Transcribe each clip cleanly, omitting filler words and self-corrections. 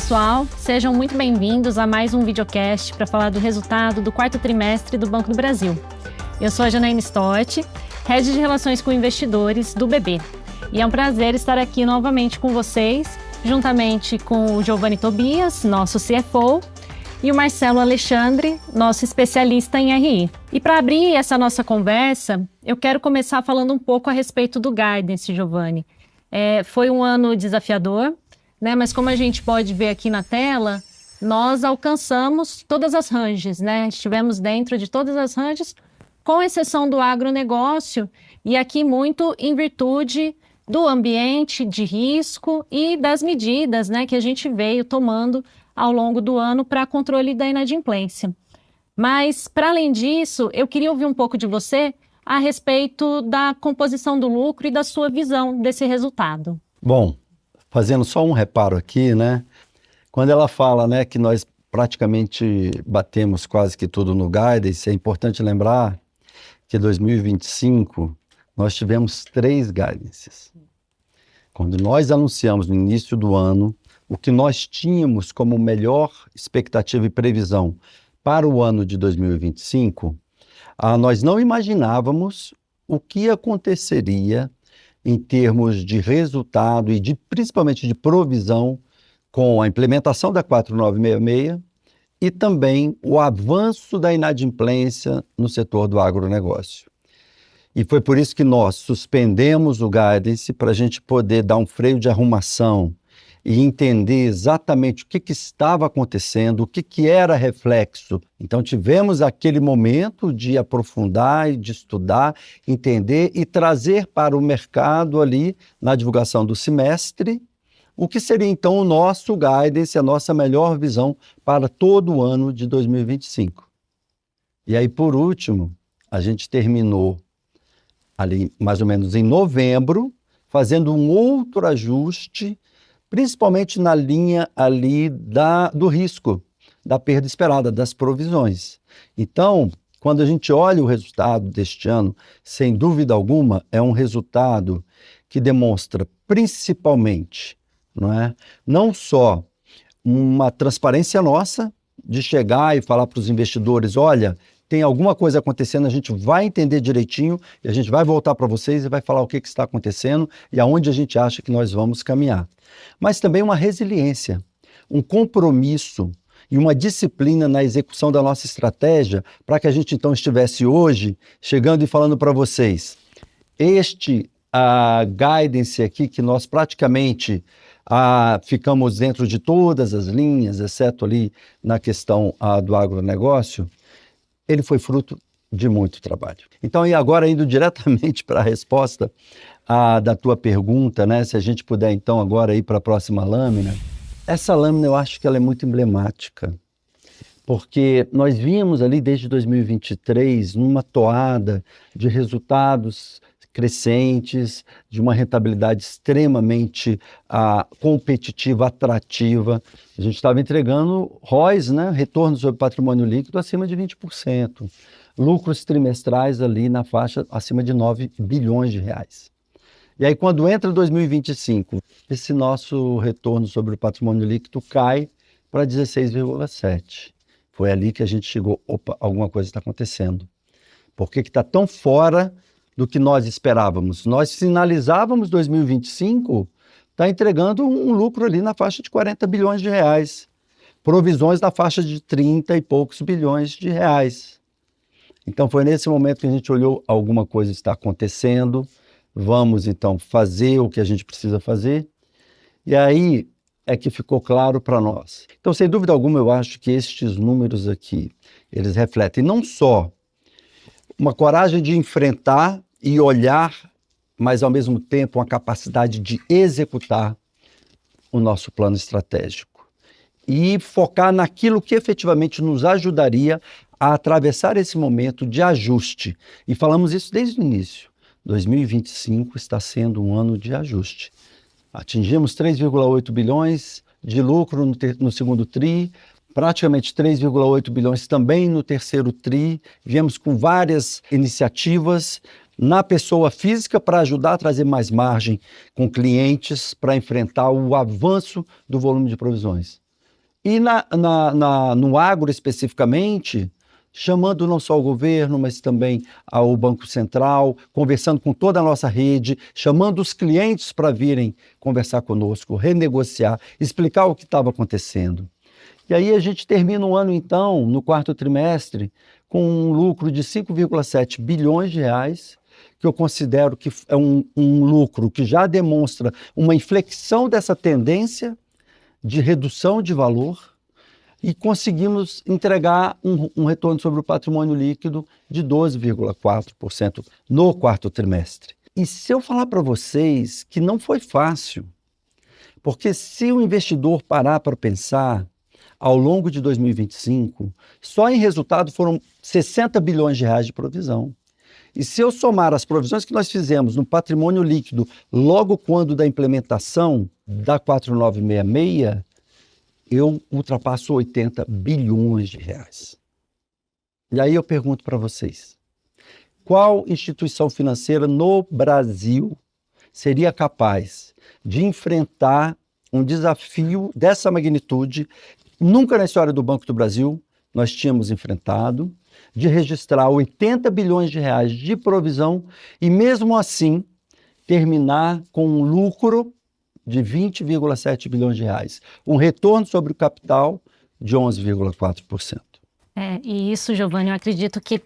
pessoal, sejam muito bem-vindos a mais um videocast para falar do resultado do quarto trimestre do Banco do Brasil. Eu sou a Janaína Stott, Head de Relações com Investidores do BB. E é um prazer estar aqui novamente com vocês, juntamente com o Giovanni Tobias, nosso CFO, e o Marcelo Alexandre, nosso especialista em RI. E para abrir essa nossa conversa, eu quero começar falando um pouco a respeito do guidance, Giovanni. Foi um ano desafiador, né? Mas como a gente pode ver aqui na tela, nós alcançamos todas as ranges, né? Estivemos dentro de todas as ranges, com exceção do agronegócio, e aqui muito em virtude do ambiente de risco e das medidas, né, que a gente veio tomando ao longo do ano para controle da inadimplência. Mas, para além disso, eu queria ouvir um pouco de você a respeito da composição do lucro e da sua visão desse resultado. Bom, fazendo só um reparo aqui, né? Quando ela fala, né, que nós praticamente batemos quase que tudo no guidance, é importante lembrar que em 2025 nós tivemos 3 guidances. Quando nós anunciamos no início do ano o que nós tínhamos como melhor expectativa e previsão para o ano de 2025, nós não imaginávamos o que aconteceria em termos de resultado e principalmente de provisão com a implementação da 4966 e também o avanço da inadimplência no setor do agronegócio. E foi por isso que nós suspendemos o guidance para a gente poder dar um freio de arrumação e entender exatamente o que estava acontecendo, o que era reflexo. Então tivemos aquele momento de aprofundar e de estudar, entender e trazer para o mercado ali, na divulgação do semestre, o que seria então o nosso guidance, a nossa melhor visão para todo o ano de 2025. E aí, por último, a gente terminou ali mais ou menos em novembro, fazendo um outro ajuste, principalmente na linha ali do risco, da perda esperada, das provisões. Então, quando a gente olha o resultado deste ano, sem dúvida alguma, é um resultado que demonstra principalmente, não só uma transparência nossa, de chegar e falar para os investidores, olha, tem alguma coisa acontecendo, a gente vai entender direitinho e a gente vai voltar para vocês e vai falar o que está acontecendo e aonde a gente acha que nós vamos caminhar. Mas também uma resiliência, um compromisso e uma disciplina na execução da nossa estratégia para que a gente então estivesse hoje chegando e falando para vocês, guidance aqui que nós praticamente ficamos dentro de todas as linhas, exceto ali na questão do agronegócio, ele foi fruto de muito trabalho. Então, e agora indo diretamente para a resposta da tua pergunta, né? Se a gente puder então agora ir para a próxima lâmina. Essa lâmina eu acho que ela é muito emblemática, porque nós vimos ali desde 2023 numa toada de resultados crescentes, de uma rentabilidade extremamente competitiva, atrativa. A gente estava entregando ROIs, né? Retorno sobre patrimônio líquido acima de 20%. Lucros trimestrais ali na faixa acima de 9 bilhões de reais. E aí quando entra 2025, esse nosso retorno sobre o patrimônio líquido cai para 16,7%. Foi ali que a gente chegou, opa, alguma coisa está acontecendo. Por que está tão fora do que nós esperávamos? Nós sinalizávamos 2025, está entregando um lucro ali na faixa de 40 bilhões de reais. Provisões na faixa de 30 e poucos bilhões de reais. Então foi nesse momento que a gente olhou, alguma coisa está acontecendo, vamos então fazer o que a gente precisa fazer. E aí é que ficou claro para nós. Então, sem dúvida alguma, eu acho que estes números aqui, eles refletem não só uma coragem de enfrentar e olhar, mas ao mesmo tempo uma capacidade de executar o nosso plano estratégico e focar naquilo que efetivamente nos ajudaria a atravessar esse momento de ajuste. E falamos isso desde o início. 2025 está sendo um ano de ajuste. Atingimos 3,8 bilhões de lucro no segundo TRI, praticamente 3,8 bilhões também no terceiro TRI. Viemos com várias iniciativas na pessoa física para ajudar a trazer mais margem com clientes para enfrentar o avanço do volume de provisões. E no agro especificamente, chamando não só o governo, mas também o Banco Central, conversando com toda a nossa rede, chamando os clientes para virem conversar conosco, renegociar, explicar o que estava acontecendo. E aí a gente termina o ano, então, no quarto trimestre, com um lucro de 5,7 bilhões de reais, que eu considero que é um lucro que já demonstra uma inflexão dessa tendência de redução de valor, e conseguimos entregar um retorno sobre o patrimônio líquido de 12,4% no quarto trimestre. E se eu falar para vocês que não foi fácil, porque se o investidor parar para pensar, ao longo de 2025, só em resultado foram 60 bilhões de reais de provisão. E se eu somar as provisões que nós fizemos no patrimônio líquido logo quando da implementação da 4966, eu ultrapasso 80 bilhões de reais. E aí eu pergunto para vocês, qual instituição financeira no Brasil seria capaz de enfrentar um desafio dessa magnitude? Nunca na história do Banco do Brasil nós tínhamos enfrentado, de registrar 80 bilhões de reais de provisão e mesmo assim terminar com um lucro de 20,7 bilhões de reais. Um retorno sobre o capital de 11,4%. E isso, Giovanni, eu acredito que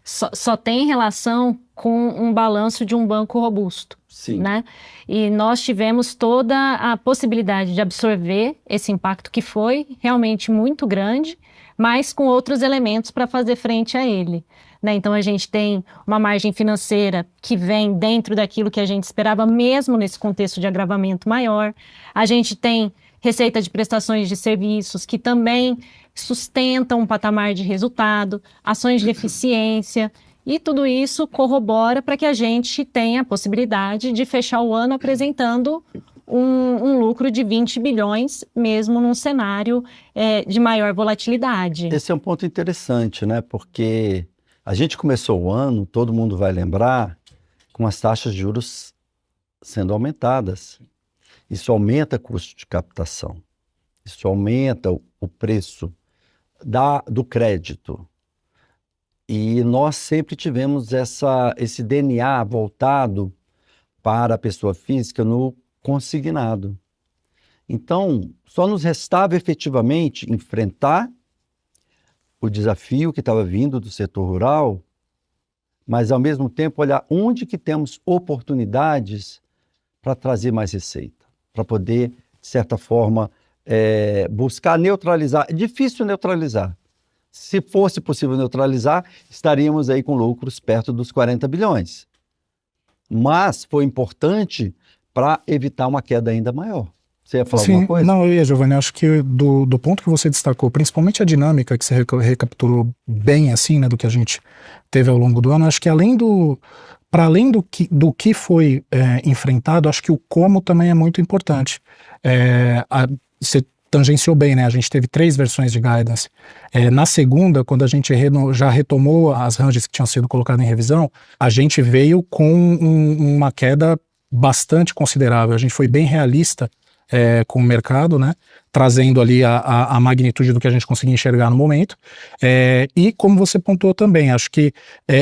só tem relação com um balanço de um banco robusto. Sim. Né? E nós tivemos toda a possibilidade de absorver esse impacto que foi realmente muito grande, mas com outros elementos para fazer frente a ele. Né? Então a gente tem uma margem financeira que vem dentro daquilo que a gente esperava, mesmo nesse contexto de agravamento maior. A gente tem receita de prestações de serviços que também sustentam um patamar de resultado, ações de eficiência, e tudo isso corrobora para que a gente tenha a possibilidade de fechar o ano apresentando um lucro de 20 bilhões, mesmo num cenário de maior volatilidade. Esse é um ponto interessante, né? Porque a gente começou o ano, todo mundo vai lembrar, com as taxas de juros sendo aumentadas. Isso aumenta o custo de captação. Isso aumenta o preço do crédito. E nós sempre tivemos esse DNA voltado para a pessoa física no consignado. Então, só nos restava efetivamente enfrentar o desafio que estava vindo do setor rural, mas ao mesmo tempo olhar onde que temos oportunidades para trazer mais receita, para poder, de certa forma, buscar neutralizar. É difícil neutralizar. Se fosse possível neutralizar, estaríamos aí com lucros perto dos 40 bilhões. Mas foi importante para evitar uma queda ainda maior. Você ia falar alguma coisa? Não, eu ia, Giovanni, acho que do ponto que você destacou, principalmente a dinâmica que você recapitulou bem assim, né, do que a gente teve ao longo do ano, acho que para além do que foi enfrentado, acho que o como também é muito importante. Você tangenciou bem, né? A gente teve 3 versões de guidance. Na segunda, quando a gente já retomou as ranges que tinham sido colocadas em revisão, a gente veio com uma queda bastante considerável. A gente foi bem realista com o mercado, né? Trazendo ali a magnitude do que a gente conseguia enxergar no momento. E como você pontuou também, acho que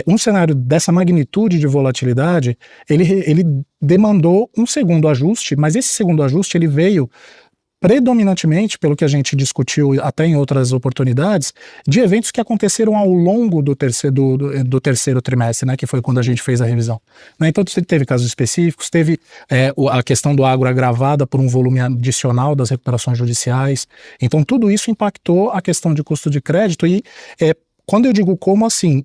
um cenário dessa magnitude de volatilidade, ele demandou um segundo ajuste, mas esse segundo ajuste ele veio predominantemente, pelo que a gente discutiu até em outras oportunidades, de eventos que aconteceram ao longo do terceiro trimestre, né, que foi quando a gente fez a revisão. Né, então teve casos específicos, teve a questão do agro agravada por um volume adicional das recuperações judiciais, então tudo isso impactou a questão de custo de crédito e quando eu digo como assim,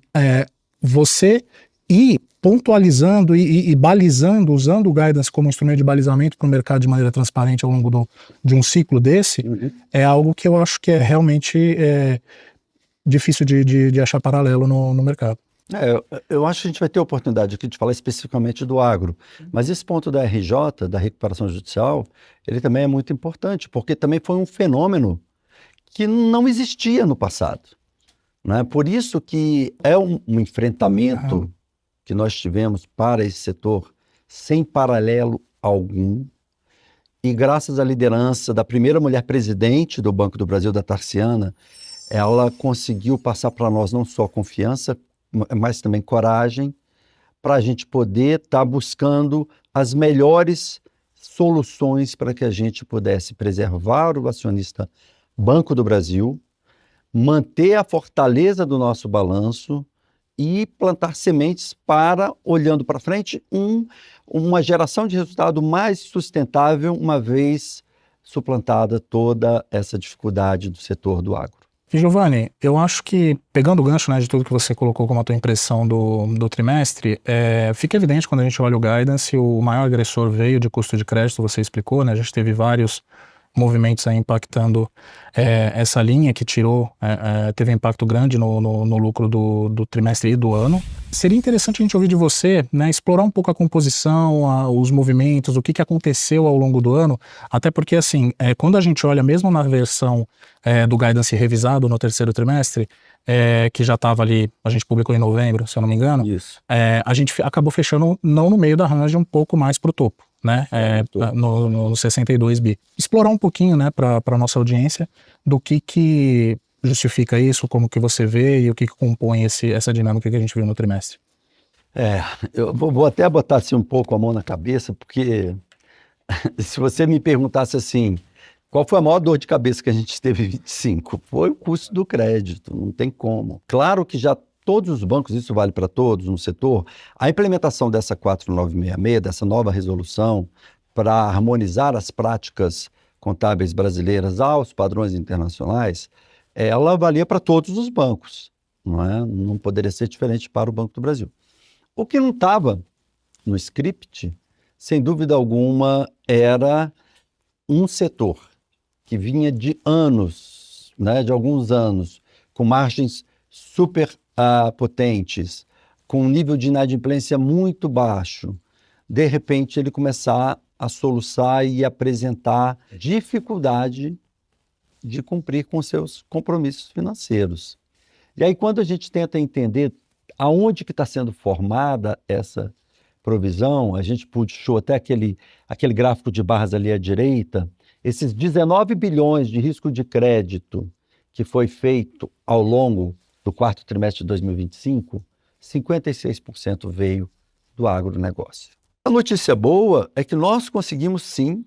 você ir pontualizando e balizando, usando o guidance como instrumento de balizamento para o mercado de maneira transparente ao longo de um ciclo desse, é algo que eu acho que é realmente difícil de achar paralelo no mercado. Eu acho que a gente vai ter a oportunidade aqui de falar especificamente do agro, mas esse ponto da RJ, da recuperação judicial, ele também é muito importante, porque também foi um fenômeno que não existia no passado. Né? Por isso que é um enfrentamento que nós tivemos para esse setor sem paralelo algum. E graças à liderança da primeira mulher presidente do Banco do Brasil, da Tarciana, ela conseguiu passar para nós não só confiança, mas também coragem, para a gente poder estar buscando as melhores soluções para que a gente pudesse preservar o acionista Banco do Brasil, manter a fortaleza do nosso balanço e plantar sementes para, olhando para frente, uma geração de resultado mais sustentável, uma vez suplantada toda essa dificuldade do setor do agro. E Giovanni, eu acho que, pegando o gancho, né, de tudo que você colocou como a tua impressão do trimestre, fica evidente quando a gente olha o guidance, o maior agressor veio de custo de crédito, você explicou, né, a gente teve vários movimentos aí impactando essa linha que teve impacto grande no lucro do trimestre e do ano. Seria interessante a gente ouvir de você, né, explorar um pouco a composição, os movimentos, o que aconteceu ao longo do ano, até porque assim, quando a gente olha mesmo na versão do guidance revisado no terceiro trimestre, que já estava ali, a gente publicou em novembro, se eu não me engano, a gente acabou fechando não no meio da range, um pouco mais para o topo, né, no 62 bi. Explorar um pouquinho, né, para a nossa audiência, do que justifica isso, como que você vê e o que compõe essa dinâmica que a gente viu no trimestre. Eu vou até botar assim, um pouco a mão na cabeça, porque se você me perguntasse assim, qual foi a maior dor de cabeça que a gente teve em 25? Foi o custo do crédito, não tem como. Claro que já todos os bancos, isso vale para todos no setor, a implementação dessa 4966, dessa nova resolução, para harmonizar as práticas contábeis brasileiras aos padrões internacionais, ela valia para todos os bancos, não é? Não poderia ser diferente para o Banco do Brasil. O que não estava no script, sem dúvida alguma, era um setor que vinha de anos, né, de alguns anos, com margens super potentes, com um nível de inadimplência muito baixo, de repente ele começar a soluçar e apresentar dificuldade de cumprir com seus compromissos financeiros. E aí, quando a gente tenta entender aonde que está sendo formada essa provisão, a gente puxou até aquele gráfico de barras ali à direita, esses 19 bilhões de risco de crédito que foi feito ao longo do quarto trimestre de 2025, 56% veio do agronegócio. A notícia boa é que nós conseguimos, sim,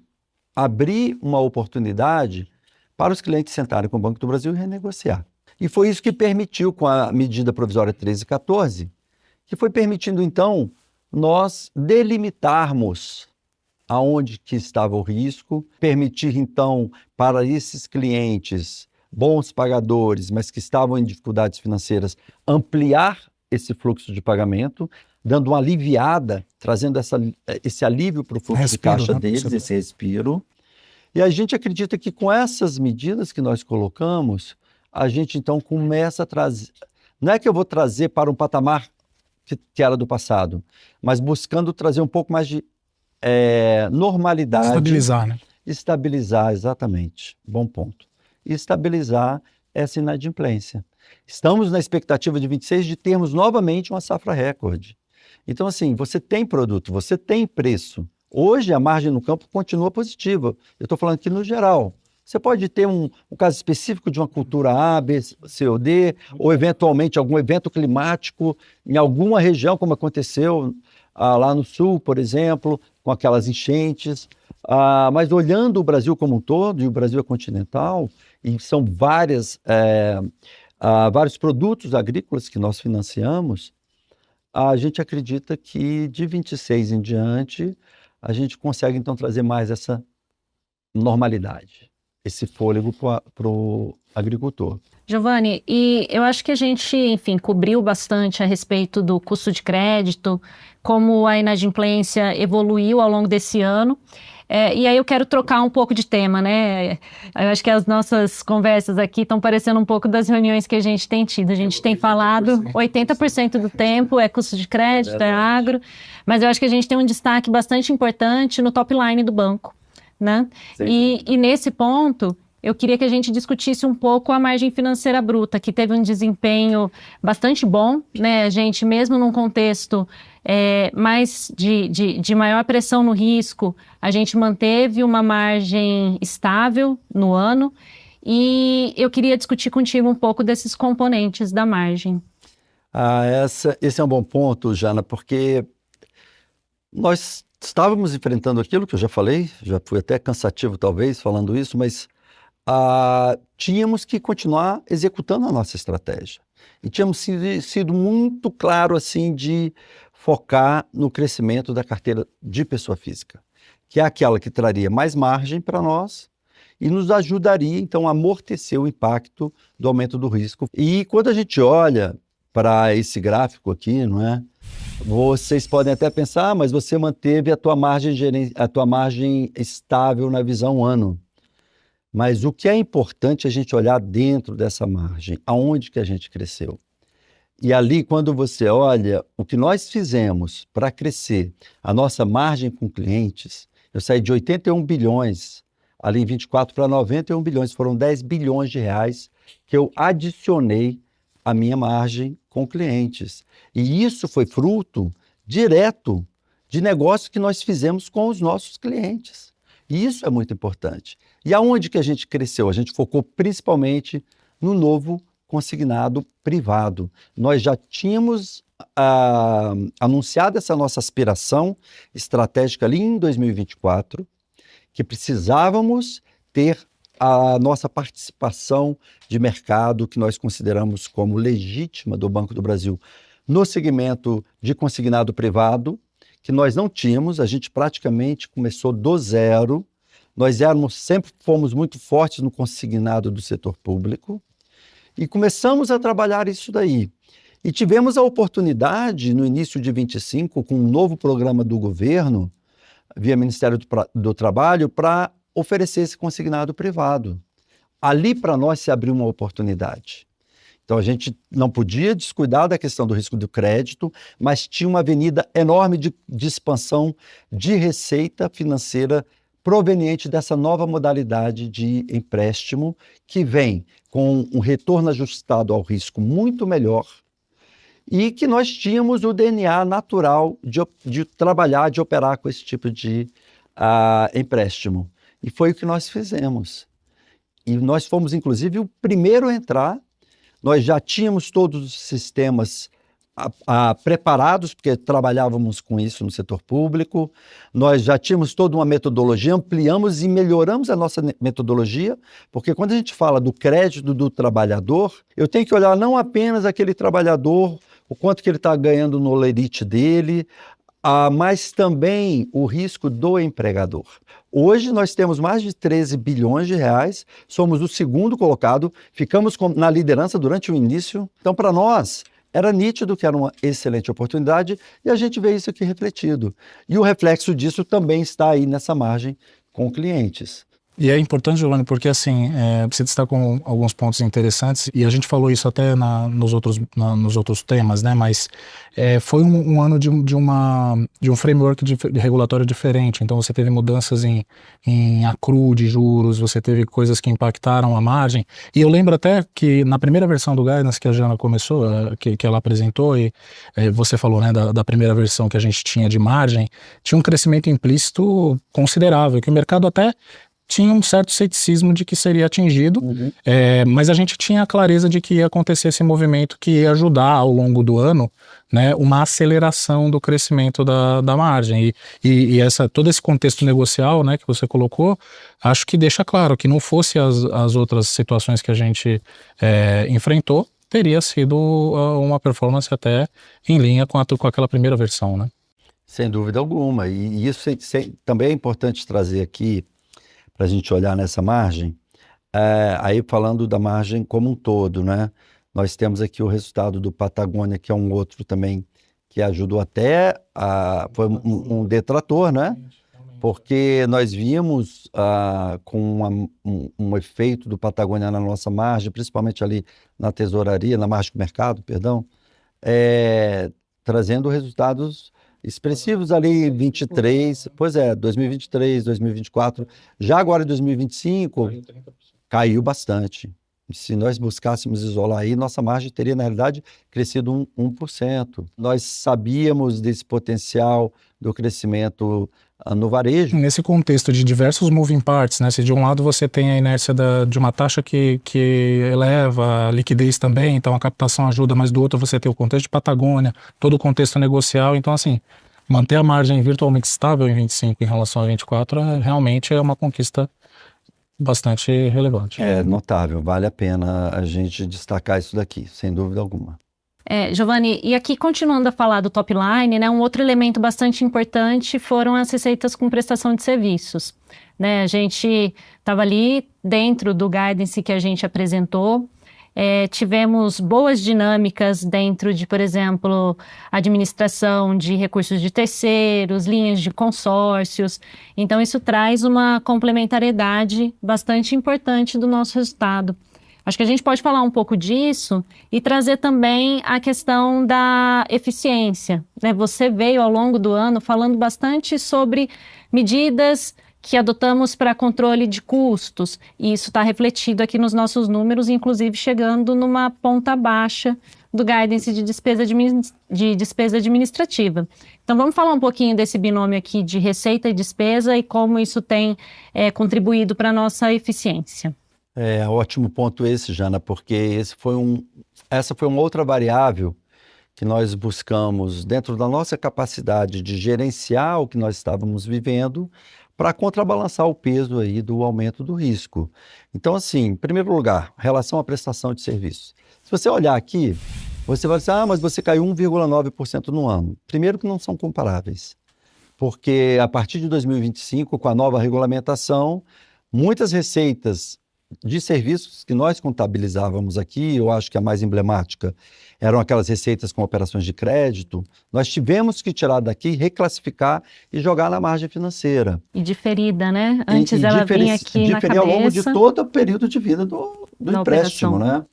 abrir uma oportunidade para os clientes sentarem com o Banco do Brasil e renegociar. E foi isso que permitiu, com a medida provisória 1314, que foi permitindo, então, nós delimitarmos aonde que estava o risco, permitir, então, para esses clientes, bons pagadores, mas que estavam em dificuldades financeiras, ampliar esse fluxo de pagamento, dando uma aliviada, trazendo esse alívio para o fluxo de caixa deles, esse respiro. E a gente acredita que com essas medidas que nós colocamos, a gente então começa a trazer, não é que eu vou trazer para um patamar que era do passado, mas buscando trazer um pouco mais de normalidade. Estabilizar, né? Estabilizar, exatamente. Bom ponto. E estabilizar essa inadimplência. Estamos na expectativa de 26 de termos novamente uma safra recorde. Então, assim, você tem produto, você tem preço. Hoje a margem no campo continua positiva. Eu estou falando aqui no geral. Você pode ter um caso específico de uma cultura A, B, C ou D, ou eventualmente algum evento climático em alguma região, como aconteceu lá no sul, por exemplo, com aquelas enchentes. Mas olhando o Brasil como um todo, e o Brasil é continental, e são vários produtos agrícolas que nós financiamos, a gente acredita que de 26 em diante a gente consegue então trazer mais essa normalidade, esse fôlego para o agricultor. Giovanni, e eu acho que a gente, enfim, cobriu bastante a respeito do custo de crédito, como a inadimplência evoluiu ao longo desse ano. E aí eu quero trocar um pouco de tema, né? Eu acho que as nossas conversas aqui estão parecendo um pouco das reuniões que a gente tem tido. A gente tem falado 80% do tempo é custo de crédito, é agro, mas eu acho que a gente tem um destaque bastante importante no top line do banco, né? E nesse ponto, eu queria que a gente discutisse um pouco a margem financeira bruta, que teve um desempenho bastante bom, né? A gente, mesmo num contexto mas de maior pressão no risco, a gente manteve uma margem estável no ano. E eu queria discutir contigo um pouco desses componentes da margem. Esse é um bom ponto, Jana, porque nós estávamos enfrentando aquilo que eu já falei, já fui até cansativo talvez falando isso, mas tínhamos que continuar executando a nossa estratégia. E tínhamos sido muito claro assim de focar no crescimento da carteira de pessoa física, que é aquela que traria mais margem para nós e nos ajudaria, então, a amortecer o impacto do aumento do risco. E quando a gente olha para esse gráfico aqui, não é? Vocês podem até pensar, mas você manteve a tua margem estável na visão ano. Mas o que é importante é a gente olhar dentro dessa margem, aonde que a gente cresceu. E ali, quando você olha o que nós fizemos para crescer a nossa margem com clientes, eu saí de 81 bilhões ali em 24 para 91 bilhões, foram 10 bilhões de reais que eu adicionei à minha margem com clientes. E isso foi fruto direto de negócios que nós fizemos com os nossos clientes. E isso é muito importante. E aonde que a gente cresceu? A gente focou principalmente no novo consignado privado. Nós já tínhamos anunciado essa nossa aspiração estratégica ali em 2024, que precisávamos ter a nossa participação de mercado, que nós consideramos como legítima do Banco do Brasil, no segmento de consignado privado, que nós não tínhamos, a gente praticamente começou do zero, nós sempre fomos muito fortes no consignado do setor público, e começamos a trabalhar isso daí. E tivemos a oportunidade, no início de 25, com um novo programa do governo, via Ministério do Trabalho, para oferecer esse consignado privado. Ali, para nós, se abriu uma oportunidade. Então, a gente não podia descuidar da questão do risco do crédito, mas tinha uma avenida enorme de expansão de receita financeira proveniente dessa nova modalidade de empréstimo, que vem com um retorno ajustado ao risco muito melhor, e que nós tínhamos o DNA natural de trabalhar, de operar com esse tipo de empréstimo. E foi o que nós fizemos. E nós fomos, inclusive, o primeiro a entrar. Nós já tínhamos todos os sistemas preparados, porque trabalhávamos com isso no setor público. Nós já tínhamos toda uma metodologia, ampliamos e melhoramos a nossa metodologia, porque quando a gente fala do crédito do trabalhador, eu tenho que olhar não apenas aquele trabalhador, o quanto que ele está ganhando no lerite dele, mas também o risco do empregador. Hoje nós temos mais de 13 bilhões de reais, somos o segundo colocado, ficamos na liderança durante o início. Então, para nós, era nítido que era uma excelente oportunidade e a gente vê isso aqui refletido. E o reflexo disso também está aí nessa margem com clientes. E é importante, Giovanni, porque assim, você destacou alguns pontos interessantes, e a gente falou isso até nos outros temas, né? Mas foi um ano de um framework de regulatório diferente. Então você teve mudanças em accrual de juros, você teve coisas que impactaram a margem. E eu lembro até que na primeira versão do Guidance que a Jana começou, que ela apresentou, e você falou, né, da primeira versão que a gente tinha de margem, tinha um crescimento implícito considerável, que o mercado até tinha um certo ceticismo de que seria atingido, mas a gente tinha a clareza de que ia acontecer esse movimento que ia ajudar ao longo do ano, né, uma aceleração do crescimento da margem. E todo esse contexto negocial, né, que você colocou, acho que deixa claro que não fosse as outras situações que a gente enfrentou, teria sido uma performance até em linha com aquela primeira versão, né? Sem dúvida alguma. E isso também é importante trazer aqui, para a gente olhar nessa margem, aí falando da margem como um todo, né? Nós temos aqui o resultado do Patagônia, que é um outro também que ajudou até, foi um detrator, né? Porque nós vimos com um efeito do Patagônia na nossa margem, principalmente ali na tesouraria, na margem do mercado, perdão, trazendo resultados expressivos ali em 23, 2023, 2024, já agora em 2025, caiu bastante. Se nós buscássemos isolar aí, nossa margem teria, na realidade, crescido 1%. Nós sabíamos desse potencial do crescimento no varejo. Nesse contexto de diversos moving parts, né? Se de um lado você tem a inércia de uma taxa que eleva a liquidez também, então a captação ajuda, mas do outro você tem o contexto de Patagônia, todo o contexto negocial, então assim, manter a margem virtualmente estável em 25 em relação a 24 realmente é uma conquista bastante relevante. É notável, vale a pena a gente destacar isso daqui, sem dúvida alguma. Giovanni, e aqui continuando a falar do top line, né, um outro elemento bastante importante foram as receitas com prestação de serviços. Né, a gente estava ali dentro do guidance que a gente apresentou, tivemos boas dinâmicas dentro de, por exemplo, administração de recursos de terceiros, linhas de consórcios. Então, isso traz uma complementariedade bastante importante do nosso resultado. Acho que a gente pode falar um pouco disso e trazer também a questão da eficiência. Né? Você veio ao longo do ano falando bastante sobre medidas que adotamos para controle de custos, e isso está refletido aqui nos nossos números, inclusive chegando numa ponta baixa do guidance de despesa administrativa. Então vamos falar um pouquinho desse binômio aqui de receita e despesa e como isso tem contribuído para a nossa eficiência. Ótimo ponto esse, Jana, porque essa foi uma outra variável que nós buscamos dentro da nossa capacidade de gerenciar o que nós estávamos vivendo para contrabalançar o peso aí do aumento do risco. Então, assim, em primeiro lugar, relação à prestação de serviços. Se você olhar aqui, você vai dizer, mas você caiu 1,9% no ano. Primeiro que não são comparáveis, porque a partir de 2025, com a nova regulamentação, muitas receitas de serviços que nós contabilizávamos aqui, eu acho que a mais emblemática eram aquelas receitas com operações de crédito, nós tivemos que tirar daqui, reclassificar e jogar na margem financeira. E diferida, né? Antes ela vinha aqui na cabeça. Ao longo de todo o período de vida do empréstimo, né?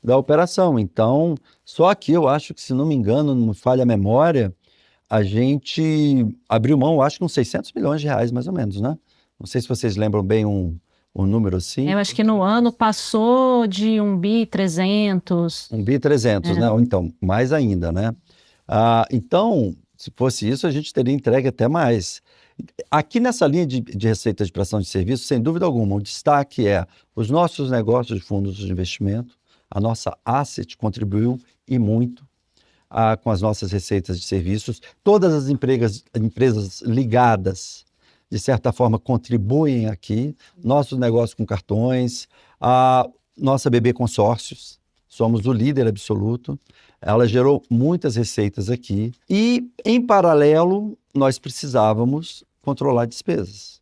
Da operação. Então, só aqui eu acho que, se não me engano, não me falha a memória, a gente abriu mão, acho que uns 600 milhões de reais, mais ou menos, né? Não sei se vocês lembram bem um número assim. Eu acho que no ano passou de 1,3 bi. 1,3 bi, né? Ou então, mais ainda, né? Então, se fosse isso, a gente teria entregue até mais. Aqui nessa linha de receita de prestação de serviço, sem dúvida alguma, o destaque é os nossos negócios de fundos de investimento, a nossa asset contribuiu e muito com as nossas receitas de serviços. Todas as empresas ligadas, de certa forma, contribuem aqui. Nossos negócios com cartões, a nossa BB Consórcios, somos o líder absoluto. Ela gerou muitas receitas aqui. E, em paralelo, nós precisávamos controlar despesas.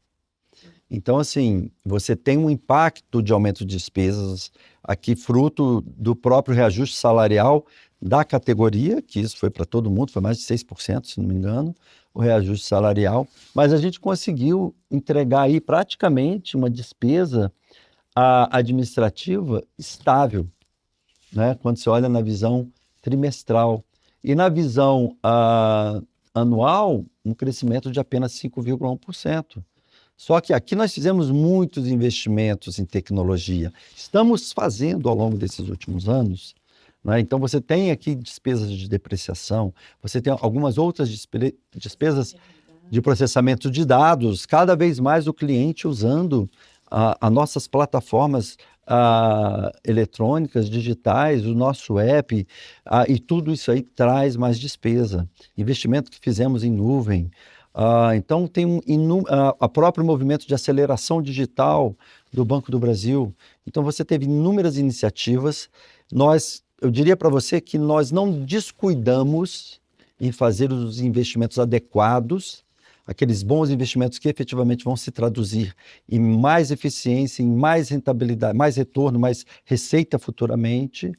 Então, assim, você tem um impacto de aumento de despesas aqui, fruto do próprio reajuste salarial da categoria, que isso foi para todo mundo, foi mais de 6%, se não me engano, o reajuste salarial, mas a gente conseguiu entregar aí praticamente uma despesa administrativa estável, né? Quando você olha na visão trimestral. E na visão anual, um crescimento de apenas 5,1%. Só que aqui nós fizemos muitos investimentos em tecnologia. Estamos fazendo ao longo desses últimos anos, né? Então você tem aqui despesas de depreciação, você tem algumas outras despesas de processamento de dados, cada vez mais o cliente usando as nossas plataformas eletrônicas, digitais, o nosso app, e tudo isso aí traz mais despesa. Investimento que fizemos em nuvem. Então, tem o próprio movimento de aceleração digital do Banco do Brasil. Então, você teve inúmeras iniciativas. Eu diria para você que nós não descuidamos em fazer os investimentos adequados, aqueles bons investimentos que efetivamente vão se traduzir em mais eficiência, em mais rentabilidade, mais retorno, mais receita futuramente,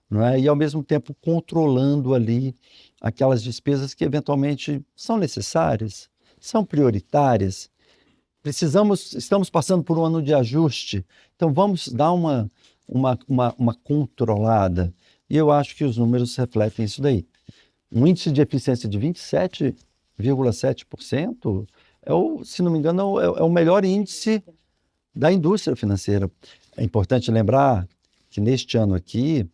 não é? E, ao mesmo tempo, controlando ali aquelas despesas que eventualmente são necessárias, são prioritárias. Estamos passando por um ano de ajuste, então vamos dar uma controlada. E eu acho que os números refletem isso daí. Um índice de eficiência de 27,7%, se não me engano, é o melhor índice da indústria financeira. É importante lembrar que neste ano aqui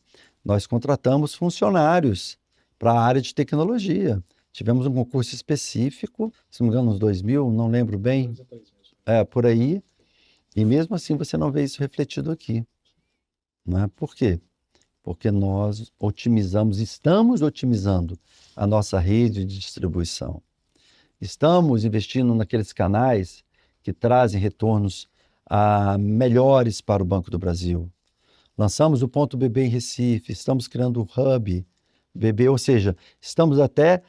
nós contratamos funcionários para a área de tecnologia. Tivemos um concurso específico, se não me engano, uns 2.000, não lembro bem, por aí, e mesmo assim você não vê isso refletido aqui. Não é? Por quê? Porque nós estamos otimizando a nossa rede de distribuição. Estamos investindo naqueles canais que trazem retornos melhores para o Banco do Brasil. Lançamos o Ponto BB em Recife, estamos criando o Hub BB, ou seja, estamos até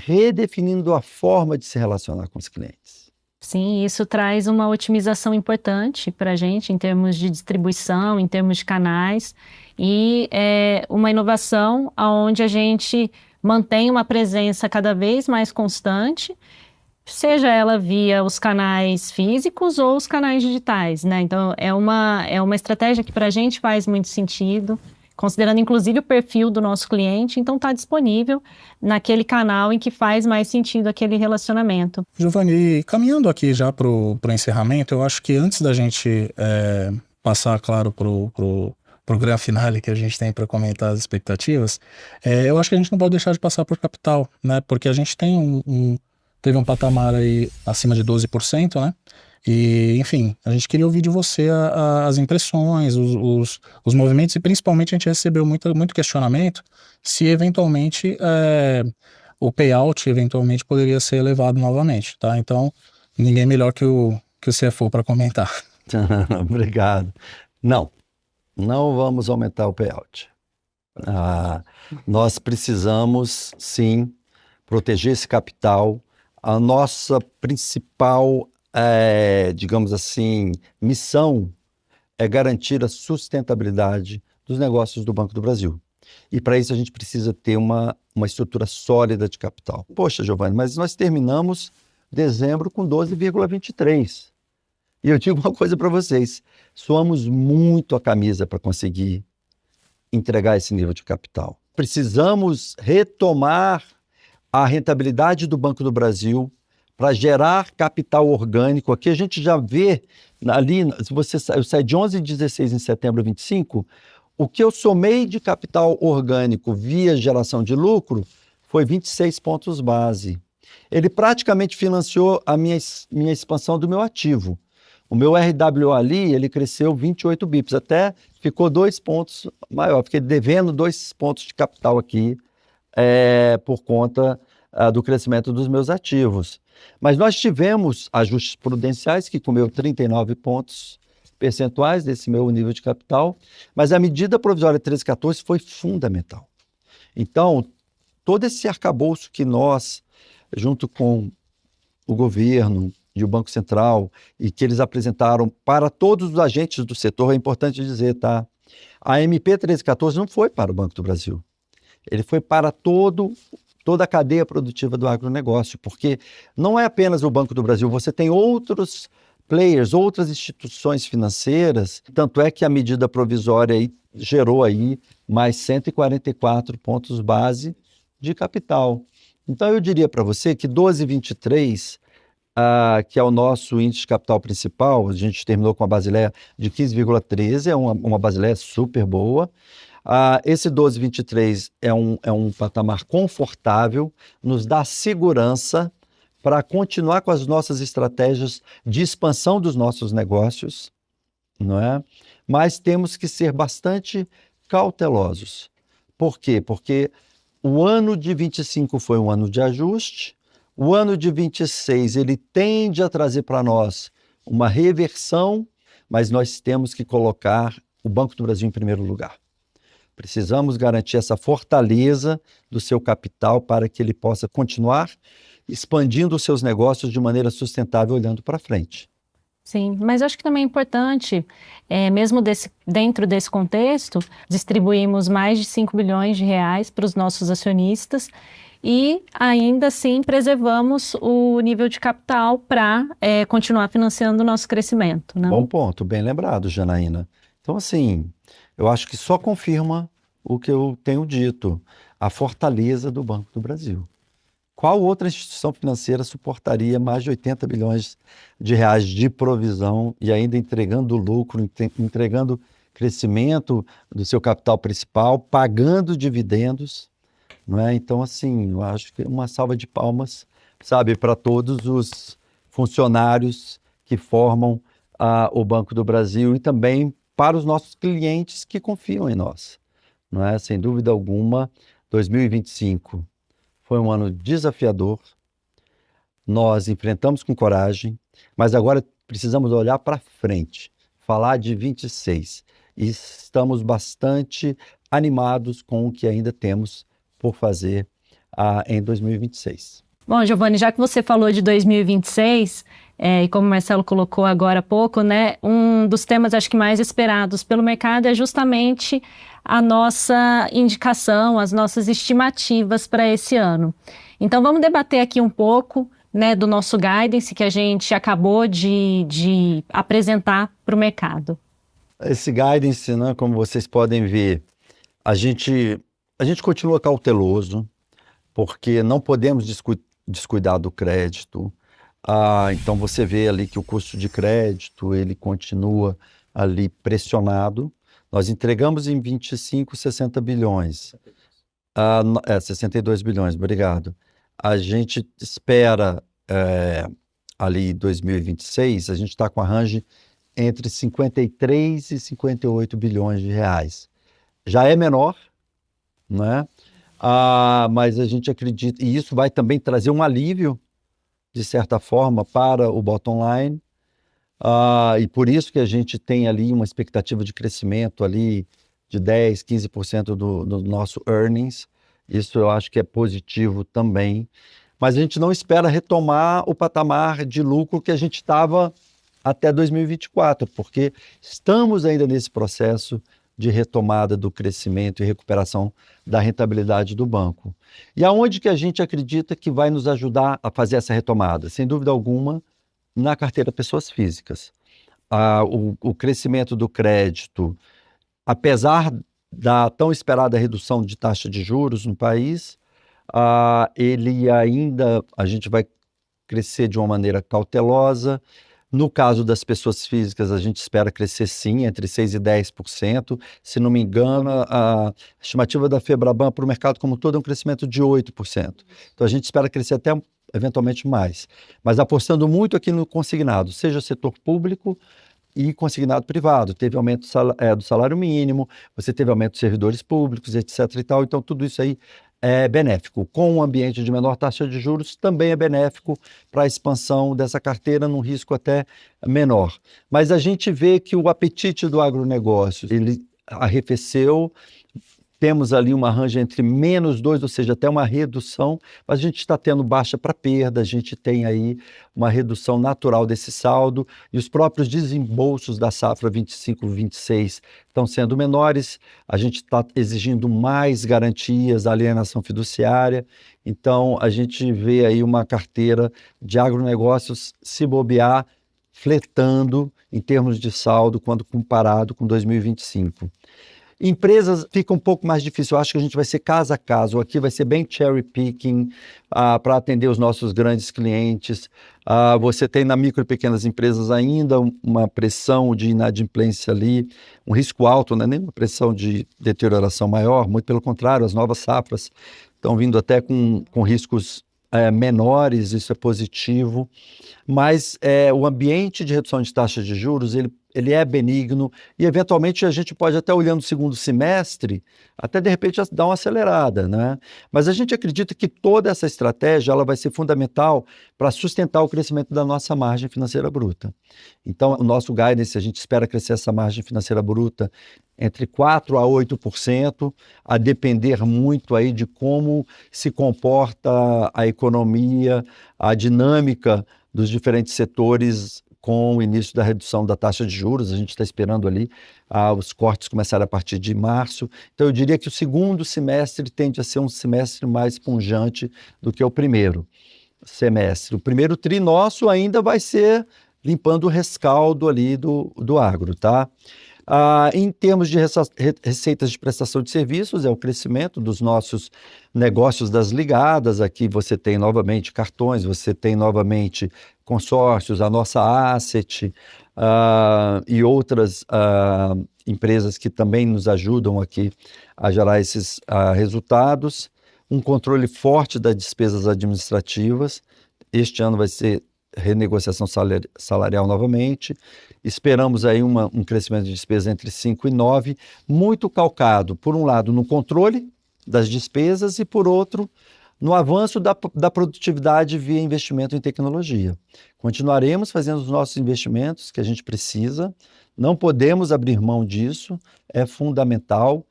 redefinindo a forma de se relacionar com os clientes. Sim, isso traz uma otimização importante para a gente em termos de distribuição, em termos de canais, e uma inovação onde a gente mantém uma presença cada vez mais constante, seja ela via os canais físicos ou os canais digitais, né? Então, é uma estratégia que para a gente faz muito sentido, considerando inclusive o perfil do nosso cliente, então está disponível naquele canal em que faz mais sentido aquele relacionamento. Giovanni, caminhando aqui já para o encerramento, eu acho que antes da gente passar, claro, para o grande finale que a gente tem para comentar as expectativas, eu acho que a gente não pode deixar de passar por capital, né? Porque a gente tem teve um patamar aí acima de 12%, né? E, enfim, a gente queria ouvir de você as impressões, os movimentos, e principalmente a gente recebeu muito questionamento se eventualmente o payout eventualmente poderia ser elevado novamente, tá? Então, ninguém melhor que o CFO para comentar. Obrigado. Não vamos aumentar o payout. Nós precisamos, sim, proteger esse capital. A nossa principal digamos assim, missão é garantir a sustentabilidade dos negócios do Banco do Brasil. E para isso a gente precisa ter uma estrutura sólida de capital. Poxa, Giovanni, mas nós terminamos dezembro com 12,23. E eu digo uma coisa para vocês, suamos muito a camisa para conseguir entregar esse nível de capital. Precisamos retomar a rentabilidade do Banco do Brasil para gerar capital orgânico. Aqui a gente já vê, ali, eu saí de 11,16 em setembro 25, o que eu somei de capital orgânico via geração de lucro foi 26 pontos base. Ele praticamente financiou a minha expansão do meu ativo. O meu RWA ali, ele cresceu 28 bips, até ficou 2 pontos maior. Fiquei devendo 2 pontos de capital aqui por conta do crescimento dos meus ativos. Mas nós tivemos ajustes prudenciais que comeu 39 pontos percentuais desse meu nível de capital, mas a medida provisória 1314 foi fundamental. Então, todo esse arcabouço que nós, junto com o governo e o Banco Central, e que eles apresentaram para todos os agentes do setor, é importante dizer, tá? A MP 1314 não foi para o Banco do Brasil. Ele foi para toda a cadeia produtiva do agronegócio, porque não é apenas o Banco do Brasil, você tem outros players, outras instituições financeiras, tanto é que a medida provisória aí gerou aí mais 144 pontos base de capital. Então eu diria para você que 12,23, que é o nosso índice de capital principal, a gente terminou com a Basileia de 15,13, é uma Basileia super boa. Esse 12,23 é um patamar confortável, nos dá segurança para continuar com as nossas estratégias de expansão dos nossos negócios, não é? Mas temos que ser bastante cautelosos. Por quê? Porque o ano de 25 foi um ano de ajuste, o ano de 26 ele tende a trazer para nós uma reversão, mas nós temos que colocar o Banco do Brasil em primeiro lugar. Precisamos garantir essa fortaleza do seu capital para que ele possa continuar expandindo os seus negócios de maneira sustentável, olhando para frente. Sim, mas acho que também é importante, mesmo dentro desse contexto, distribuímos mais de 5 bilhões de reais para os nossos acionistas e ainda assim preservamos o nível de capital para continuar financiando o nosso crescimento. Né? Bom ponto, bem lembrado, Janaína. Então, assim, eu acho que só confirma o que eu tenho dito, a fortaleza do Banco do Brasil. Qual outra instituição financeira suportaria mais de 80 bilhões de reais de provisão e ainda entregando lucro, entregando crescimento do seu capital principal, pagando dividendos, não é? Então, assim, eu acho que uma salva de palmas, sabe, para todos os funcionários que formam o Banco do Brasil e também para os nossos clientes que confiam em nós, não é? Sem dúvida alguma, 2025 foi um ano desafiador, nós enfrentamos com coragem, mas agora precisamos olhar para frente, falar de 26 e estamos bastante animados com o que ainda temos por fazer em 2026. Bom, Giovanni, já que você falou de 2026, e como o Marcelo colocou agora há pouco, né, um dos temas acho que mais esperados pelo mercado é justamente a nossa indicação, as nossas estimativas para esse ano. Então vamos debater aqui um pouco, né, do nosso guidance que a gente acabou de apresentar para o mercado. Esse guidance, né, como vocês podem ver, a gente continua cauteloso, porque não podemos descuidar do crédito. Então você vê ali que o custo de crédito ele continua ali pressionado. Nós entregamos em 25, 60 bilhões. 62 bilhões, obrigado. A gente espera ali 2026, a gente está com a range entre 53 e 58 bilhões de reais. Já é menor, né? Mas a gente acredita, e isso vai também trazer um alívio, de certa forma, para o bottom line, e por isso que a gente tem ali uma expectativa de crescimento ali de 10, 15% do nosso earnings. Isso eu acho que é positivo também. Mas a gente não espera retomar o patamar de lucro que a gente estava até 2024, porque estamos ainda nesse processo de retomada do crescimento e recuperação da rentabilidade do banco. E aonde que a gente acredita que vai nos ajudar a fazer essa retomada? Sem dúvida alguma, na carteira pessoas físicas. O crescimento do crédito, apesar da tão esperada redução de taxa de juros no país, ele ainda, a gente vai crescer de uma maneira cautelosa. No caso das pessoas físicas, a gente espera crescer sim, entre 6% e 10%. Se não me engano, a estimativa da Febraban para o mercado como um todo é um crescimento de 8%. Então a gente espera crescer até eventualmente mais. Mas apostando muito aqui no consignado, seja setor público e consignado privado. Teve aumento do salário mínimo, você teve aumento dos servidores públicos, etc. e tal. Então tudo isso aí é benéfico. Com um ambiente de menor taxa de juros, também é benéfico para a expansão dessa carteira num risco até menor. Mas a gente vê que o apetite do agronegócio, ele arrefeceu. Temos ali uma range entre -2, ou seja, até uma redução, mas a gente está tendo baixa para perda, a gente tem aí uma redução natural desse saldo e os próprios desembolsos da safra 25-26 estão sendo menores, a gente está exigindo mais garantias da alienação fiduciária, então a gente vê aí uma carteira de agronegócios se bobear, fletando em termos de saldo quando comparado com 2025. Empresas fica um pouco mais difícil, eu acho que a gente vai ser caso a caso, aqui vai ser bem cherry picking para atender os nossos grandes clientes. Você tem na micro e pequenas empresas ainda uma pressão de inadimplência ali, um risco alto, não é nem uma pressão de deterioração maior, muito pelo contrário, as novas safras estão vindo até com riscos menores, isso é positivo, mas o ambiente de redução de taxas de juros, ele é benigno e, eventualmente, a gente pode até olhando o segundo semestre, até de repente dar uma acelerada, né? Mas a gente acredita que toda essa estratégia ela vai ser fundamental para sustentar o crescimento da nossa margem financeira bruta. Então, o nosso guidance, a gente espera crescer essa margem financeira bruta entre 4% a 8%, a depender muito aí de como se comporta a economia, a dinâmica dos diferentes setores com o início da redução da taxa de juros. A gente está esperando ali os cortes começarem a partir de março. Então, eu diria que o segundo semestre tende a ser um semestre mais pungente do que o primeiro semestre. O primeiro tri nosso ainda vai ser limpando o rescaldo ali do agro, tá? Em termos de receitas de prestação de serviços, é o crescimento dos nossos negócios das ligadas. Aqui você tem novamente cartões, você tem novamente consórcios, a nossa Asset e outras empresas que também nos ajudam aqui a gerar esses resultados. Um controle forte das despesas administrativas. Este ano vai ser renegociação salarial novamente. Esperamos aí um crescimento de despesa entre 5 e 9, muito calcado, por um lado, no controle das despesas e, por outro, no avanço da produtividade via investimento em tecnologia. Continuaremos fazendo os nossos investimentos que a gente precisa, não podemos abrir mão disso, é fundamental.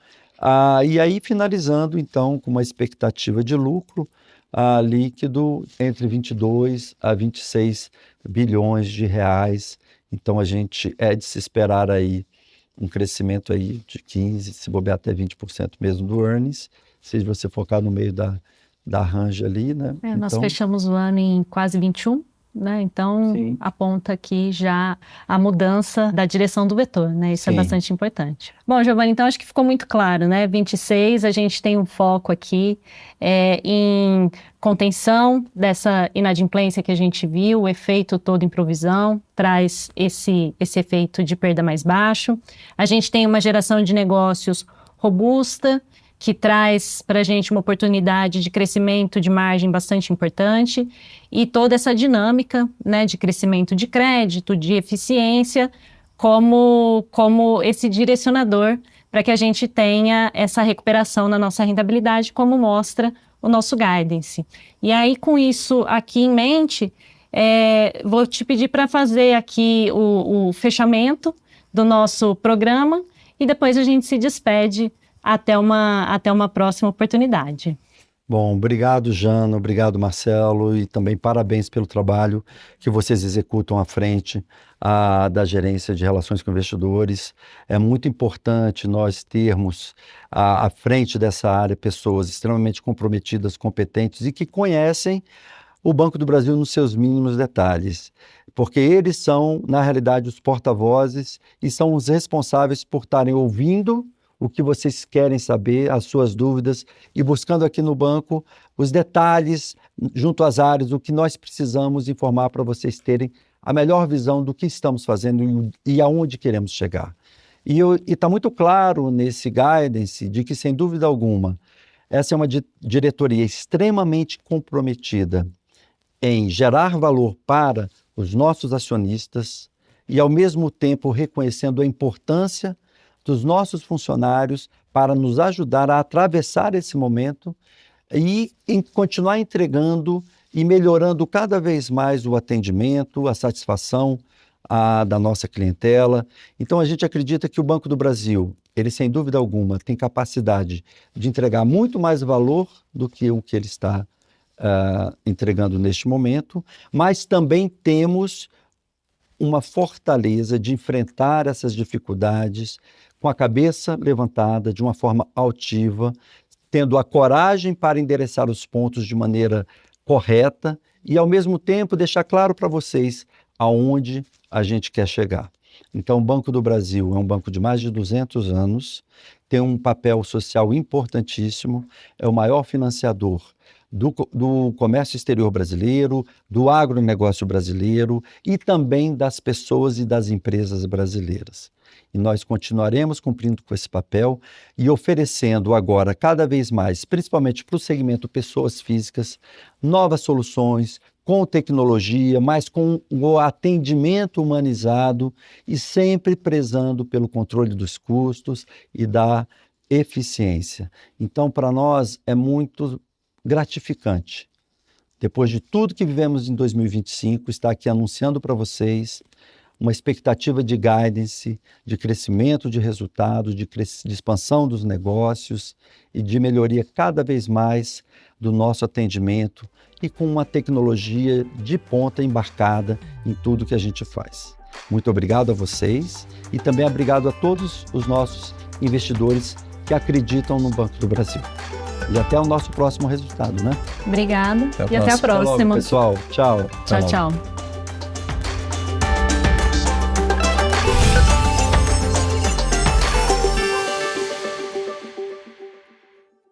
E aí, finalizando, então, com uma expectativa de lucro líquido entre 22 a 26 bilhões de reais. Então, a gente de se esperar aí um crescimento aí de 15%, se bobear até 20% mesmo do earnings, se você focar no meio da range ali, né? Nós fechamos o ano em quase 21, né? Então, sim, aponta aqui já a mudança da direção do vetor, né? Isso sim, é bastante importante. Bom, Giovanni, então acho que ficou muito claro, né? 26, a gente tem um foco aqui em contenção dessa inadimplência que a gente viu, o efeito todo em provisão, traz esse efeito de perda mais baixo. A gente tem uma geração de negócios robusta, que traz para a gente uma oportunidade de crescimento de margem bastante importante e toda essa dinâmica, né, de crescimento de crédito, de eficiência, como esse direcionador para que a gente tenha essa recuperação na nossa rentabilidade, como mostra o nosso guidance. E aí, com isso aqui em mente, vou te pedir para fazer aqui o fechamento do nosso programa e depois a gente se despede até uma próxima oportunidade. Bom, obrigado, Jana, obrigado, Marcelo, e também parabéns pelo trabalho que vocês executam à frente da gerência de relações com investidores. É muito importante nós termos à frente dessa área pessoas extremamente comprometidas, competentes e que conhecem o Banco do Brasil nos seus mínimos detalhes, porque eles são, na realidade, os porta-vozes e são os responsáveis por estarem ouvindo o que vocês querem saber, as suas dúvidas, e buscando aqui no banco os detalhes, junto às áreas, o que nós precisamos informar para vocês terem a melhor visão do que estamos fazendo e aonde queremos chegar. E está muito claro nesse guidance de que, sem dúvida alguma, essa é uma diretoria extremamente comprometida em gerar valor para os nossos acionistas e, ao mesmo tempo, reconhecendo a importância dos nossos funcionários para nos ajudar a atravessar esse momento e continuar entregando e melhorando cada vez mais o atendimento, a satisfação da nossa clientela. Então, a gente acredita que o Banco do Brasil, ele sem dúvida alguma tem capacidade de entregar muito mais valor do que o que ele está entregando neste momento, mas também temos uma fortaleza de enfrentar essas dificuldades com a cabeça levantada, de uma forma altiva, tendo a coragem para endereçar os pontos de maneira correta e, ao mesmo tempo, deixar claro para vocês aonde a gente quer chegar. Então, o Banco do Brasil é um banco de mais de 200 anos, tem um papel social importantíssimo, é o maior financiador do comércio exterior brasileiro, do agronegócio brasileiro e também das pessoas e das empresas brasileiras. E nós continuaremos cumprindo com esse papel e oferecendo agora cada vez mais, principalmente para o segmento pessoas físicas, novas soluções com tecnologia, mas com o atendimento humanizado e sempre prezando pelo controle dos custos e da eficiência. Então, para nós é muito gratificante, depois de tudo que vivemos em 2025, estar aqui anunciando para vocês uma expectativa de guidance, de crescimento de resultados, de expansão dos negócios e de melhoria cada vez mais do nosso atendimento e com uma tecnologia de ponta embarcada em tudo que a gente faz. Muito obrigado a vocês e também obrigado a todos os nossos investidores que acreditam no Banco do Brasil. E até o nosso próximo resultado, né? Obrigada e até a próxima. Até logo, pessoal. Tchau. Tchau, tchau.